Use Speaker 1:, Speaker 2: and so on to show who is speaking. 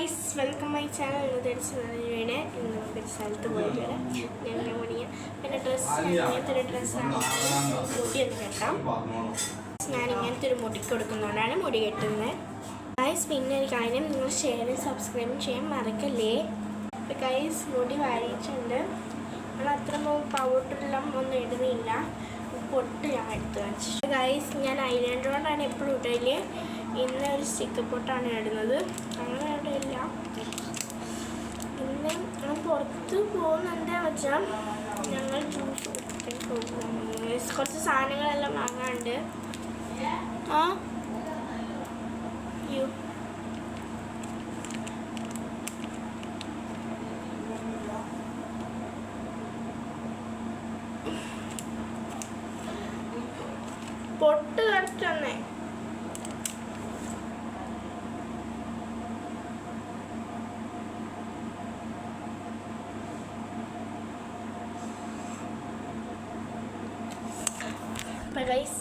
Speaker 1: guys, welcome my channel. ഇന്ന് നമുക്ക് സ്ഥലത്ത് പോയിട്ട് വരാം. ഞാൻ മുടിയ പിന്നെ ഇങ്ങനത്തെ ഒരു ഡ്രസ്സാണ് മുടി ഒന്ന് കെട്ടാം. ഞാൻ ഇങ്ങനത്തെ ഒരു മുടി കൊടുക്കുന്നതുകൊണ്ടാണ് മുടി കെട്ടുന്നത്. ഗൈസ്, പിന്നെ ഒരു കാര്യം, നിങ്ങൾ ഷെയറും സബ്സ്ക്രൈബും ചെയ്യാൻ മറക്കല്ലേ. അപ്പോൾ ഗൈസ്, മുടി വാരിയിട്ടുണ്ട്. നമ്മൾ അത്ര പൗഡറെല്ലാം ഒന്നും ഇടുന്നില്ല. പൊട്ട് ഞാൻ എടുത്ത് വെച്ചു. ഗൈസ്, ഞാൻ ഐലൈനർ കൊണ്ടാണ് എപ്പോഴും ഇടല്. ഇന്ന് ഒരു സ്റ്റിക്കർ പൊട്ടാണ് ഇടുന്നത്. അങ്ങനെ ഇടില്ല. ഇന്ന് ഞാൻ പുറത്ത് പോകുന്നുണ്ട് വെച്ചാൽ ഞങ്ങൾ ജ്യൂസ് കുറച്ച് സാധനങ്ങളെല്ലാം വാങ്ങാണ്ട്. പൊട്ട് കറക്റ്റ് തന്നെ. ഗൈസ്,